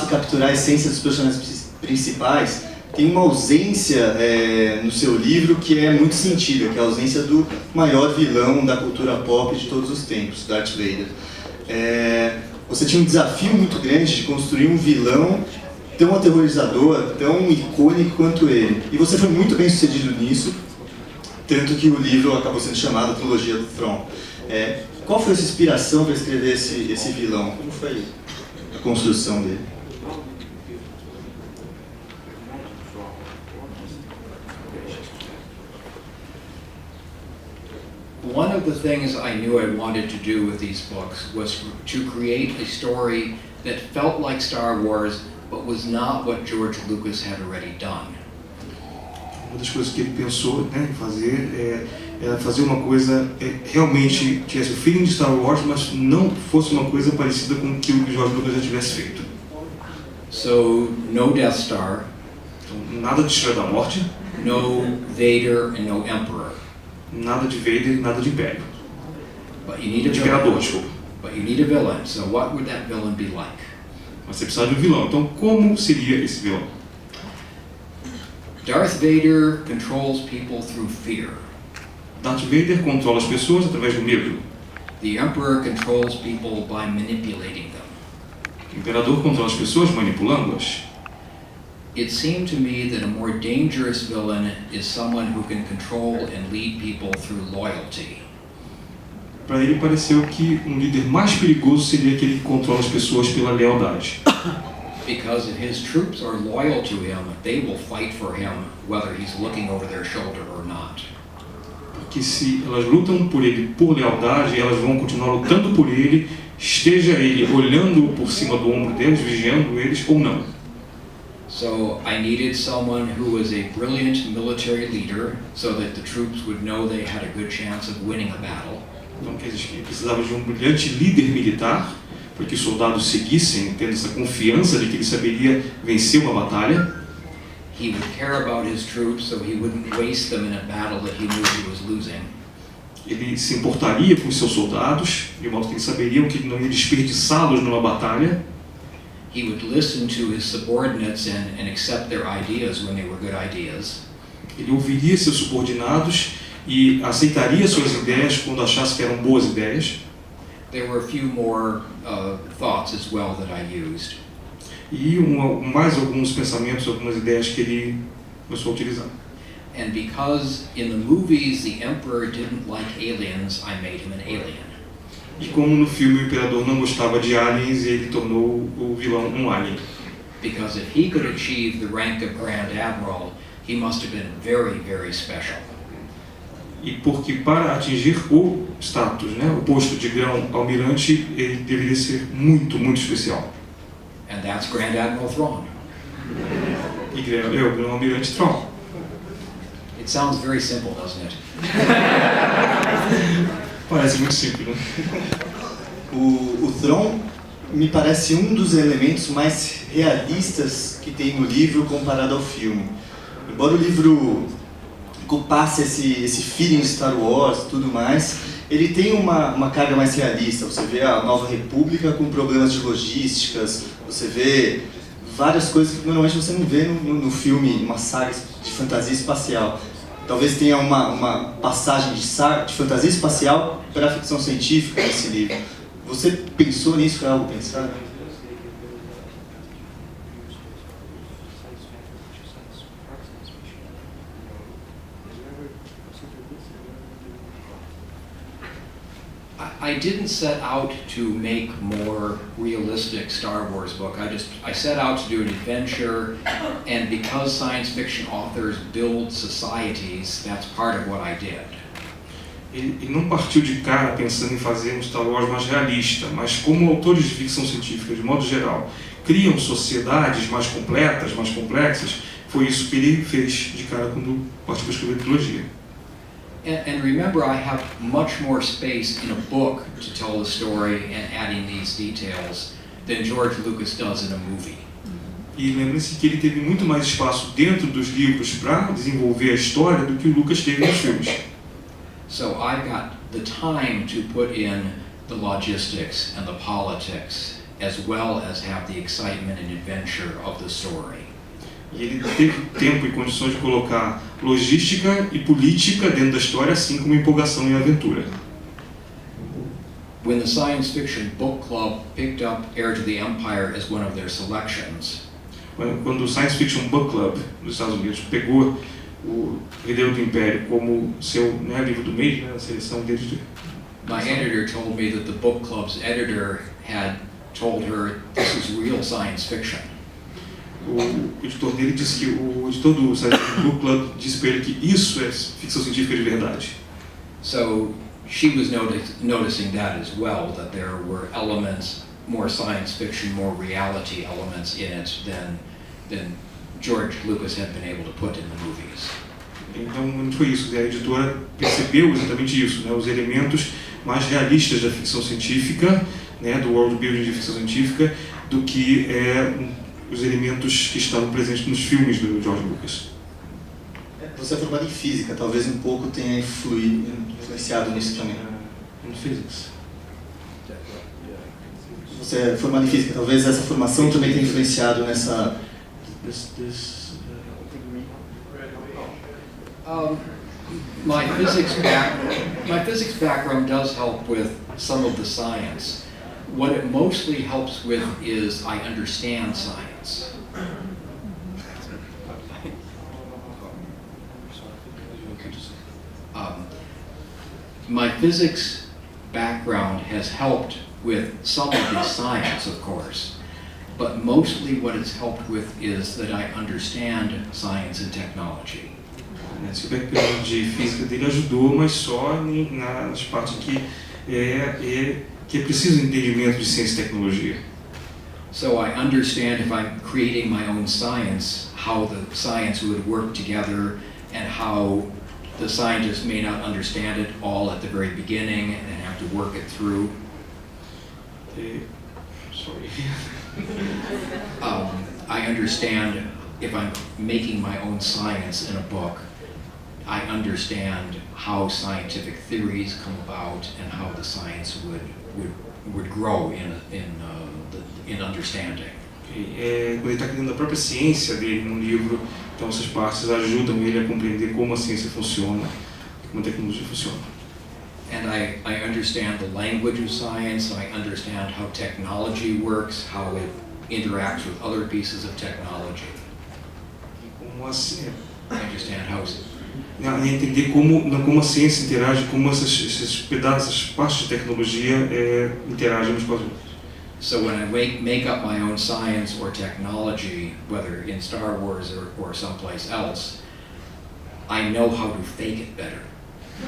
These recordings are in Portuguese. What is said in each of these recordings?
fácil capturar a essência dos personagens principais, tem uma ausência no seu livro que é muito sentida, que é a ausência do maior vilão da cultura pop de todos os tempos, Darth Vader. Você tinha um desafio muito grande de construir um vilão tão aterrorizador, tão icônico quanto ele. E você foi muito bem sucedido nisso, tanto que o livro acabou sendo chamado Trilogia do Thrawn. Qual foi a sua inspiração para escrever esse vilão? Como foi a construção dele? One of the things I knew I wanted to do with these books was to create a story that felt like Star Wars, but was not what George Lucas had already done. Uma das coisas que ele pensou, né, em fazer era fazer uma coisa realmente tivesse o feeling de Star Wars, mas não fosse uma coisa parecida com o que o George Lucas já tivesse feito. So, no Death Star. Então, nada de Estrela da Morte. No Vader and no Emperor. Nada de Vader e nada de Império. But you need a Imperador, villain. desculpa. But you need a villain. So what would that villain be like? Mas você precisa de um vilão. Então, como seria esse vilão? Darth Vader controls people through fear. Darth Vader controla as pessoas através do medo. The Emperor controls people by manipulating them. O Imperador controla as pessoas manipulando-as. It seemed to me that a more dangerous villain is someone who can control and lead people through loyalty. Para ele pareceu que um líder mais perigoso seria aquele que controla as pessoas pela lealdade. Because if his troops are loyal to him, they will fight for him whether he's looking over their shoulder or not. Porque se elas lutam por ele por lealdade, elas vão continuar lutando por ele, esteja ele olhando por cima do ombro deles, vigiando eles ou não. So I needed someone who was a brilliant military leader so that the troops would know they had a good chance of winning a battle. Então, quer dizer, que precisava de um brilhante líder militar, para que os soldados seguissem, tendo essa confiança de que ele saberia vencer uma batalha. He would care about his troops so he wouldn't waste them in a battle that he knew he was losing. Ele se importaria com os seus soldados, de modo que eles saberiam que ele não ia desperdiçá-los numa batalha. He would listen to his subordinates and accept their ideas when they were good ideas. Ele ouviria seus subordinados e aceitaria suas ideias quando achasse que eram boas ideias. There were a few more thoughts as well that I used. E mais alguns pensamentos, algumas ideias que ele começou a utilizar. And because in the movies the Emperor didn't like aliens, I made him an alien. E como no filme o Imperador não gostava de aliens, ele tornou o vilão um alien. Because if he could achieve the rank of Grand Admiral, he must have been very, very special. E porque para atingir o status, né, o posto de grão-almirante, ele deveria ser muito, muito especial. And that's Grand Admiral Thrawn. E o grão-almirante Thrawn. It sounds very simple, doesn't it? Parece muito simples, né? O Thrawn me parece um dos elementos mais realistas que tem no livro comparado ao filme. Embora o livro passe esse feeling de Star Wars e tudo mais, ele tem uma carga mais realista. Você vê a Nova República com problemas de logísticas, você vê várias coisas que normalmente você não vê no filme, numa saga de fantasia espacial. Talvez tenha uma passagem de fantasia espacial para a ficção científica nesse livro. Você pensou nisso? Foi algo pensado? I didn't set out to make more realistic Star Wars book. I set out to do an adventure, and because science fiction authors build societies, that's part of what I did. Ele não partiu de cara pensando em fazer um Star Wars mais realista, mas como autores de ficção científica, de modo geral, criam sociedades mais completas, mais complexas, foi isso que ele fez de cara quando partiu para escrever a trilogia. And remember, I have much more space in a book to tell the story and adding these details than George Lucas does in a movie. E lembre-se que ele teve muito mais espaço dentro dos livros para desenvolver a história do que o Lucas teve nos filmes. So I've got the time to put in the logistics and the politics as well as have the excitement and adventure of the story. E ele teve tempo e condições de colocar logística e política dentro da história, assim como empolgação e aventura. When the Science Fiction Book Club picked up Heir to the Empire as one of their selections, Quando o Science Fiction Book Club dos Estados Unidos pegou o Herdeiro do Império como seu, né, livro do mês, né, a seleção deles, my editor told me that the book club's editor had told her this is real science fiction. o editor dele disse que o editor do Science Fiction Book Club disse para ele que isso é ficção científica de verdade. So she was noticing that as well, that there were elements, more science fiction, more reality elements in it than George Lucas had been able to put in the movies. Então foi isso, a editora percebeu exatamente isso, né, os elementos mais realistas da ficção científica, né, do world building de ficção científica, do que os elementos que estavam presentes nos filmes do George Lucas. Você é formado em física, talvez um pouco tenha influenciado nisso também. In physics. Você é formado em física, talvez essa formação também tenha influenciado nessa... My physics background does help with some of the science. What it mostly helps with is I understand science. My physics background has helped with some of the science, of course, but mostly what it's helped with is that I understand science and technology. Esse background de física dele ajudou, mas só nas partes que é preciso entendimento de ciência e tecnologia. So I understand if I'm creating my own science, how the science would work together and how the scientists may not understand it all at the very beginning and have to work it through. Sorry. I understand if I'm making my own science in a book, I understand how scientific theories come about and how the science would grow in understanding. Quando ele está criando a própria ciência dele no livro, então essas partes ajudam ele a compreender como a ciência funciona, como a tecnologia funciona. And I understand the language of science, I understand how technology works, how it interacts with other pieces of technology. Como assim? I understand how entender como a ciência interage, como esses pedaços, essas partes de tecnologia interagem uns com as outras. So when I make up my own science or technology, whether in Star Wars or someplace else, I know how to fake it better.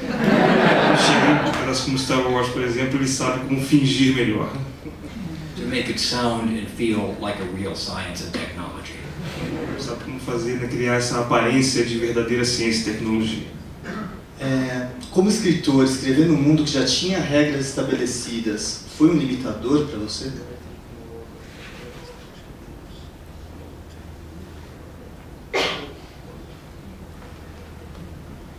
Chega em pedaços como Star Wars, por exemplo, ele sabe como fingir melhor. To make it sound and feel like a real science and technology. Sabe como fazer, né, criar essa aparência de verdadeira ciência e tecnologia. Como escritor, escrever num mundo que já tinha regras estabelecidas, foi um limitador para você?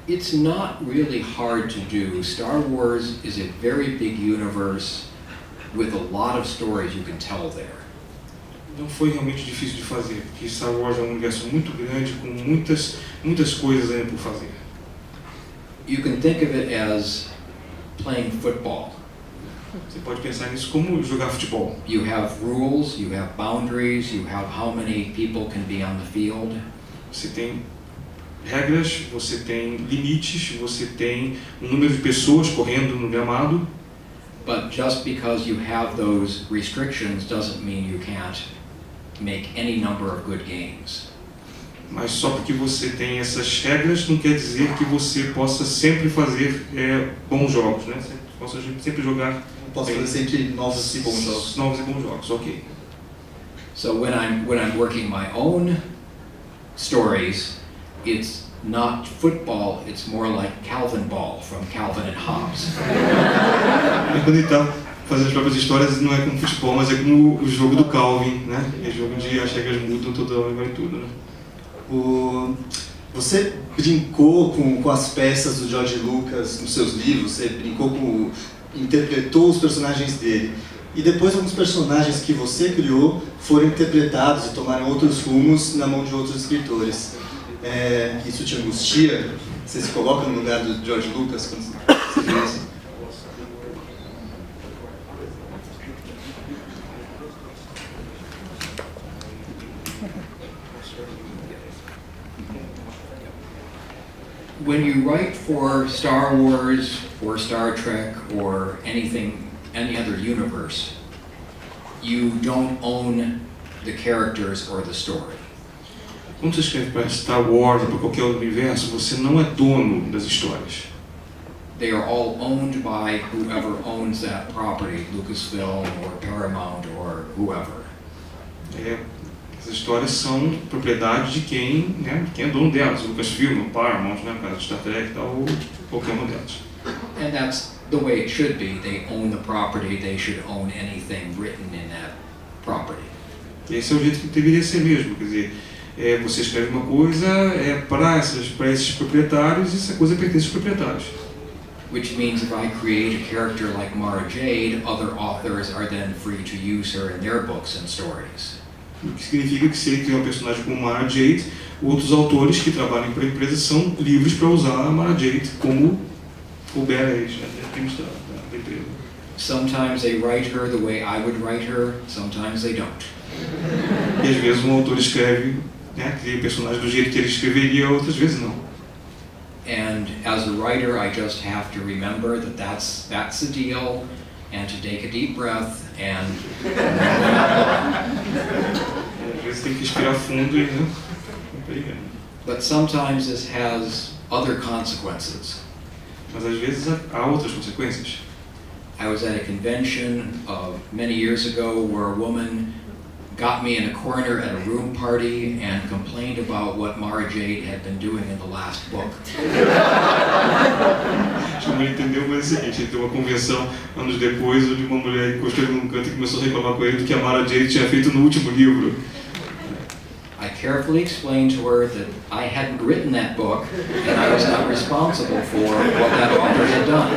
It's not really hard to do. Star Wars is a very big universe with a lot of stories you can tell there. Não foi realmente difícil de fazer, porque Star Wars é um universo muito grande, com muitas coisas ainda por fazer. You can think of it as playing football. Você pode pensar nisso como jogar futebol. You have rules, you have boundaries, you have how many people can be on the field. Você tem regras, você tem limites, você tem um número de pessoas correndo no gramado. But just because you have those restrictions doesn't mean you can't make any number of good games. Mas só porque você tem essas regras não quer dizer que você possa sempre fazer bons jogos, né? Você possa sempre jogar. Posso fazer sempre novos e bons jogos. Novos e bons jogos, ok. So when I'm working my own stories, it's not football, it's more like Calvin Ball from Calvin and Hobbes. E quando ele está fazendo as próprias histórias, não é como futebol, mas é como o jogo do Calvin, né? É jogo de as regras mudam toda hora e vai tudo, né? Você brincou com as peças do George Lucas nos seus livros, você brincou interpretou os personagens dele. E depois alguns personagens que você criou foram interpretados e tomaram outros rumos na mão de outros escritores. Isso te angustia? Você se coloca no lugar do George Lucas quando você vê isso? When you write for Star Wars or Star Trek or any other universe, you don't own the characters or the story. Quando você escreve para Star Wars ou para qualquer outro universo, você não é dono das histórias. They are all owned by whoever owns that property, Lucasfilm or Paramount or whoever. As histórias são propriedade de quem é dono delas, Lucasfilm, Paramount, no caso de Star Trek, ou qualquer uma delas. And that's the way it should be. They own the property, they should own anything written in that property. Esse é o jeito que deveria ser mesmo, quer dizer, você escreve uma coisa para esses proprietários e essa coisa pertence aos proprietários. Which means if I create a character like Mara Jade, other authors are then free to use her in their books and stories. O que significa que se ele cria um personagem como Mara Jade, outros autores que trabalham para a empresa são livres para usar a Mara Jade como couber a eles, dentro da empresa. Sometimes they write her the way I would write her, sometimes they don't. E às vezes um autor escreve, cria o personagem do jeito que ele escreveria, outras vezes não. And as a writer, I just have to remember that that's the deal, and to take a deep breath and Às vezes tem que respirar fundo e But sometimes this has other consequences. Mas às vezes há outras consequências. I was at a convention many years ago where a woman got me in a corner at a room party and complained about what Mara Jade had been doing in the last book. Acho que não entendeu, mas é o seguinte, ele teve uma convenção anos depois, onde uma mulher encostou ele num canto e começou a reclamar com ele do que a Mara Jade tinha feito no último livro. I carefully explained to her that I hadn't written that book and I was not responsible for what that author had done.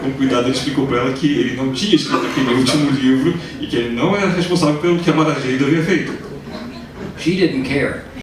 Com cuidado ele explicou para ela que ele não tinha escrito aquele último livro e que ele não era responsável pelo que a Mara Jade havia feito. She didn't care.